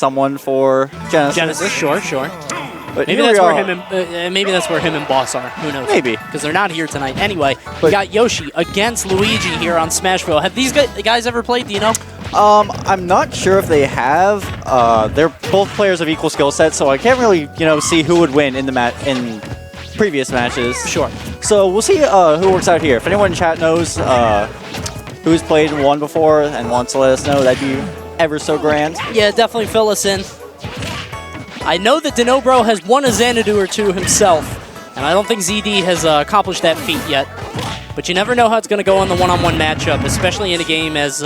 someone for Genesis, sure. But maybe that's where him and Boss are. Who knows? Maybe. Because they're not here tonight. Anyway, we got Yoshi against Luigi here on Smashville. Have these guys ever played? Do you know? I'm not sure if they have. They're both players of equal skill sets, so I can't really, see who would win in in previous matches. Sure. So we'll see who works out here. If anyone in chat knows who's played and won before and wants to let us know, that'd be ever so grand. Yeah, definitely fill us in. I know that DunnoBro has won a Xanadu or two himself, and I don't think ZD has accomplished that feat yet. But you never know how it's going to go on the one-on-one matchup, especially in a game as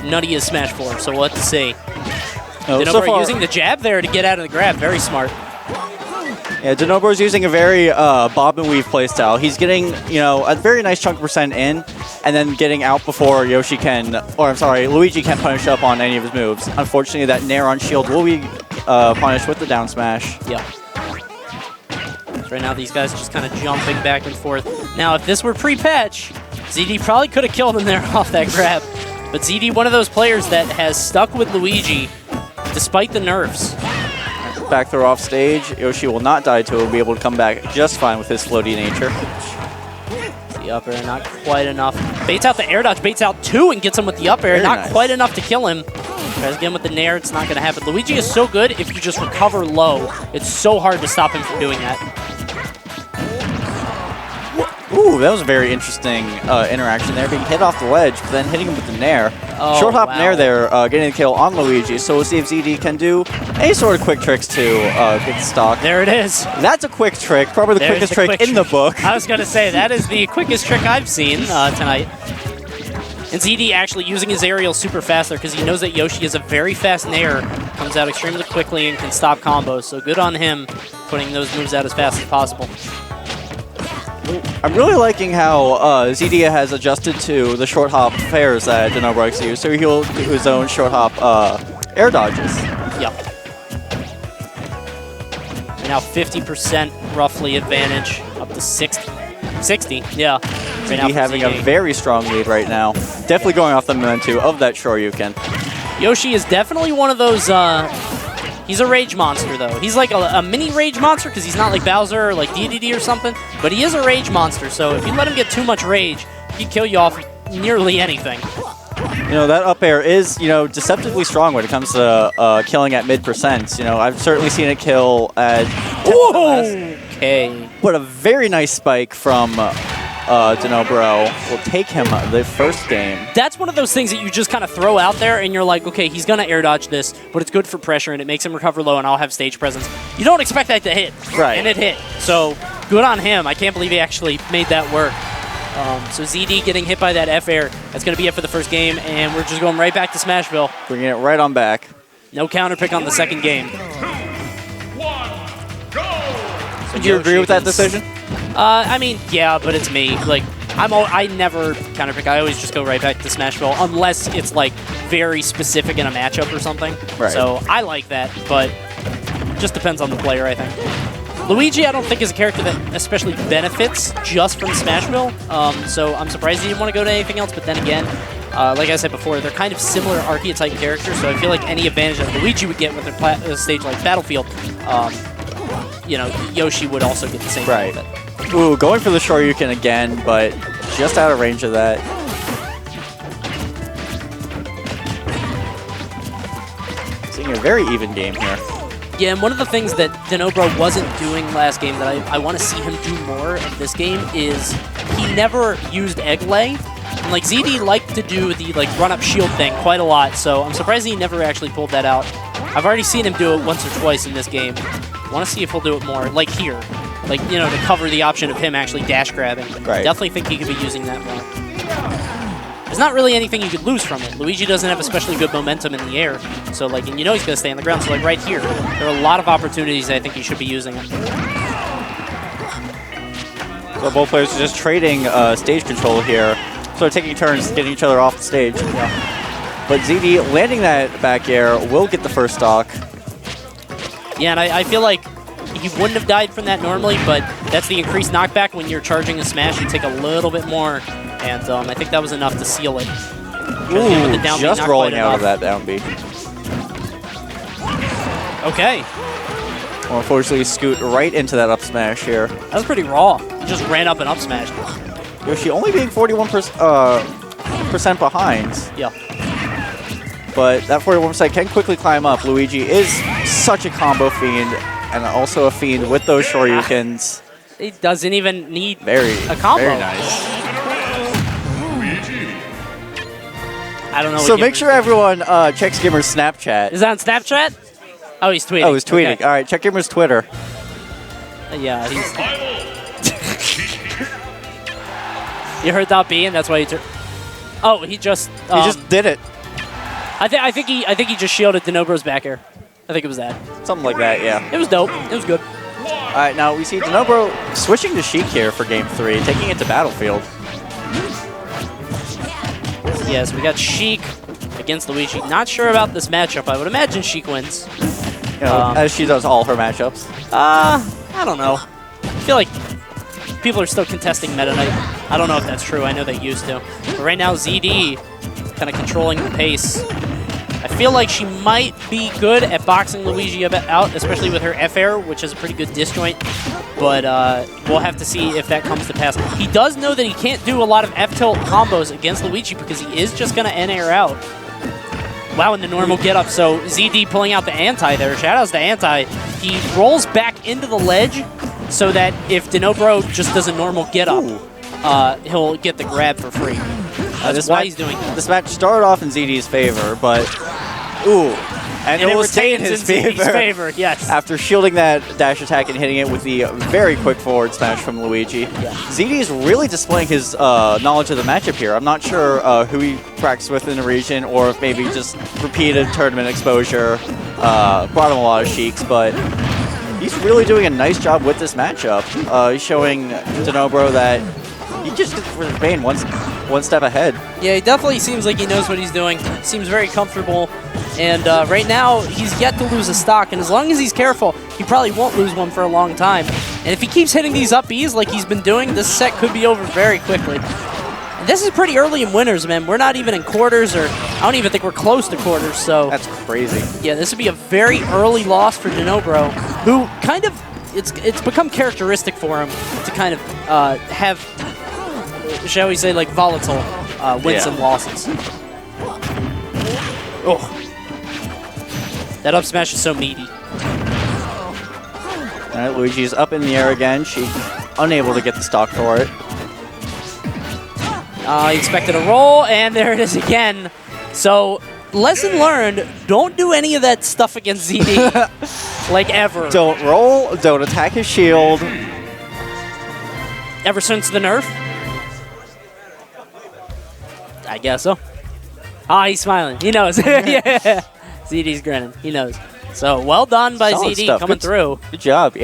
nutty as Smash 4, so we'll have to see. DunnoBro using the jab there to get out of the grab, very smart. Yeah, DunnoBro's using a very bob and weave playstyle. He's getting, a very nice chunk of percent in, and then getting out before Luigi can punish up on any of his moves. Unfortunately, that Nair on shield will be punished with the down smash. Yeah. So right now, these guys are just kind of jumping back and forth. Now, if this were pre-patch, ZD probably could have killed him there off that grab. But ZD, one of those players that has stuck with Luigi despite the nerfs. Back throw off stage. Yoshi will not die to it. Will be able to come back just fine with his floaty nature. The up air, not quite enough. Baits out the air dodge, baits out two and gets him with the up air. Very not nice. Quite enough to kill him. Tries again with the nair, it's not going to happen. Luigi is so good if you just recover low. It's so hard to stop him from doing that. Ooh, that was a very interesting interaction there. Being hit off the ledge, but then hitting him with the nair. Oh, Short hop wow. nair there, getting the kill on Luigi. So we'll see if ZD can do any sort of quick tricks to get the stock. There it is. That's a quick trick, probably the quickest trick in the book. I was going to say, that is the quickest trick I've seen tonight. And ZD actually using his aerial super fast there because he knows that Yoshi is a very fast nair, comes out extremely quickly and can stop combos. So good on him putting those moves out as fast as possible. I'm really liking how ZD has adjusted to the short hop fairs that DunnoBro likes to use, so he'll do his own short hop air dodges. Yep. And now 50% roughly advantage, up to 60. 60, yeah. ZD having a very strong lead right now. Definitely going off the momentum of that Shoryuken. Yoshi is definitely one of those, he's a rage monster though. He's like a mini rage monster because he's not like Bowser or like DDD or something, but he is a rage monster, so if you let him get too much rage, he can kill you off nearly anything. That up air is, deceptively strong when it comes to killing at mid%. I've certainly seen it kill at... Whoa! Okay. But a very nice spike from DunnoBro will take him the first game. That's one of those things that you just kind of throw out there and you're like, okay, he's going to air dodge this, but it's good for pressure and it makes him recover low and I'll have stage presence. You don't expect that to hit. Right. And it hit. So good on him. I can't believe he actually made that work. So ZD getting hit by that F air. That's going to be it for the first game, and we're just going right back to Smashville. Bringing it right on back. No counter pick on the second game. So do you agree with that decision? I mean, yeah, but it's me. Like, I never counter pick. I always just go right back to Smashville unless it's like very specific in a matchup or something. Right. So I like that, but it just depends on the player, I think. Luigi, I don't think is a character that especially benefits just from Smashville, so I'm surprised he didn't want to go to anything else, but then again, like I said before, they're kind of similar archetype characters, so I feel like any advantage that Luigi would get with a stage like Battlefield, Yoshi would also get the same benefit. Ooh, going for the Shoryuken again, but just out of range of that. Seeing a very even game here. Yeah, and one of the things that DunnoBro wasn't doing last game that I want to see him do more in this game is he never used egg lay. And like ZD liked to do the like run-up shield thing quite a lot, so I'm surprised he never actually pulled that out. I've already seen him do it once or twice in this game. I want to see if he'll do it more, like here. Like, to cover the option of him actually dash grabbing. Right. Definitely think he could be using that more. There's not really anything you could lose from it. Luigi doesn't have especially good momentum in the air, so like, and he's going to stay on the ground. So like right here, there are a lot of opportunities I think he should be using it. So both players are just trading stage control here, so taking turns getting each other off the stage. Yeah. But ZD landing that back air will get the first stock. Yeah, and I feel like he wouldn't have died from that normally, but that's the increased knockback. When you're charging a smash, you take a little bit more. And I think that was enough to seal it. Ooh, just rolling out of that down B. Okay. Well, unfortunately, Scoot right into that up smash here. That was pretty raw. He just ran up and up smashed. Yoshi only being 41% behind. Yeah. But that 41% can quickly climb up. Luigi is such a combo fiend, and also a fiend with those Shoryukens. He doesn't even need a combo. Very nice. I don't know. So make sure everyone checks GimR's Snapchat. Is that on Snapchat? Oh, he's tweeting. Oh, he's tweeting. Okay. All right, check GimR's Twitter. Yeah, he's... You heard that B, and that's why he turned... Oh, he just... He just did it. I think he just shielded DunnoBro's back air. I think it was that. Something like that, yeah. It was dope. It was good. All right, now we see DunnoBro switching to Sheik here for Game 3, taking it to Battlefield. Yes, we got Sheik against Luigi. Not sure about this matchup. I would imagine Sheik wins. You know, as she does all her matchups. I don't know. I feel like people are still contesting Meta Knight. I don't know if that's true. I know they used to. But right now, ZD kind of controlling the pace. I feel like she might be good at boxing Luigi a bit out, especially with her F-Air, which is a pretty good disjoint. But we'll have to see if that comes to pass. He does know that he can't do a lot of F-tilt combos against Luigi because he is just going to N-Air out. Wow, in the normal get-up. So ZD pulling out the anti there. Shoutouts to anti. He rolls back into the ledge so that if DunnoBro just does a normal get-up, he'll get the grab for free. That's why he's doing that. This match started off in ZD's favor, but and it will stay in his favor. Yes. After shielding that dash attack and hitting it with the very quick forward smash from Luigi. Yeah. ZD is really displaying his knowledge of the matchup here. I'm not sure who he practiced with in the region, or if maybe just repeated tournament exposure brought him a lot of Sheiks, but he's really doing a nice job with this matchup. He's showing DunnoBro that he just remain one step ahead. Yeah, he definitely seems like he knows what he's doing. Seems very comfortable. And right now, he's yet to lose a stock. And as long as he's careful, he probably won't lose one for a long time. And if he keeps hitting these up Bs like he's been doing, this set could be over very quickly. And this is pretty early in winners, man. We're not even in quarters, or I don't even think we're close to quarters. So that's crazy. Yeah, this would be a very early loss for DunnoBro, who kind of, it's become characteristic for him to kind of have, shall we say, like volatile wins and losses. Oh. That up smash is so meaty. All right, Luigi's up in the air again. She's unable to get the stock for it. He expected a roll, and there it is again. So, lesson learned, don't do any of that stuff against ZD. Like, ever. Don't roll, don't attack his shield. Ever since the nerf? I guess so. He's smiling. He knows. Yeah. ZD's grinning. He knows. So, well done by Solid ZD stuff. coming through. Good job, yeah.